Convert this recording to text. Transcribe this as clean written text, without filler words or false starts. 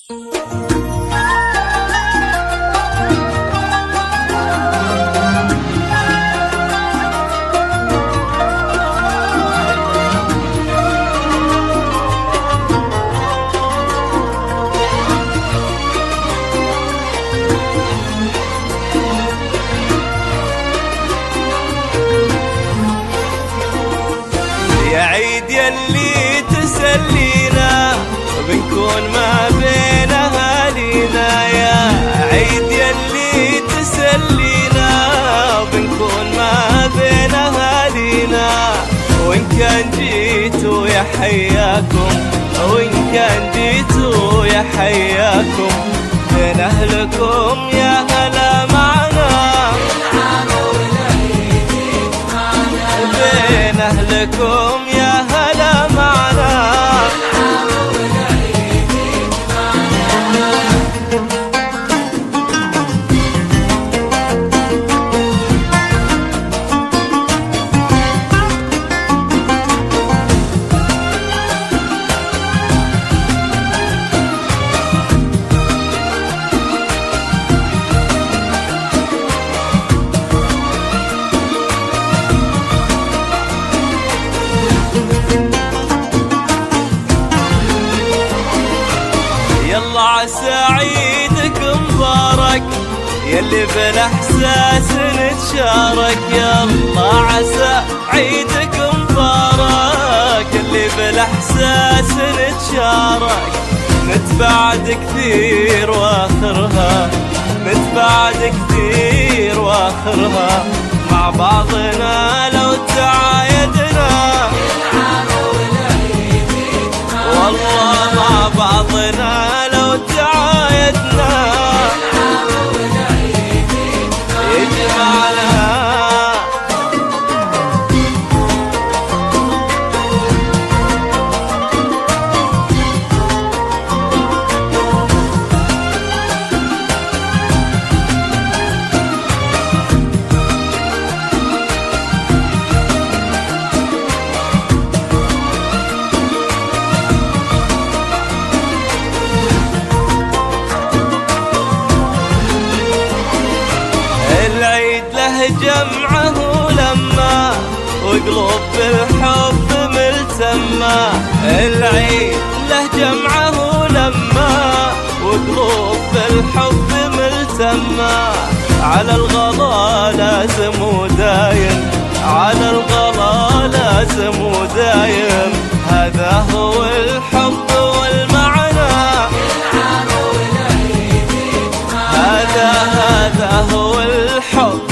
يا عيد يلي تسلينا بنكون ما بين أهالينا، يا عيد يلي تسلينا بنكون ما بين أهالينا. وإن كان جيتوا يا حياكم، وإن كان جيتوا يا حياكم، بين أهلكم يا هلا معنا، بين أهلكم يا هلا معنا. يلا عسى عيدك مبارك يلي بالاحساس نتشارك، يلا عسى عيدك مبارك يلي بالاحساس نتشارك. نتبعد كثير واخرها، نتبعد كثير واخرها، مع بعضنا لو تعايدنا، والله مع بعضنا لو تعايدنا يجمعنا. العيد له جمعه لما وقلوب بالحب ملتمة، العيد له جمعه لما وقلوب بالحب ملتمة. على الغلا لازم ودايم، على الغلا لازم ودايم، هذا هو الحب والمعنى، هذا هو الحب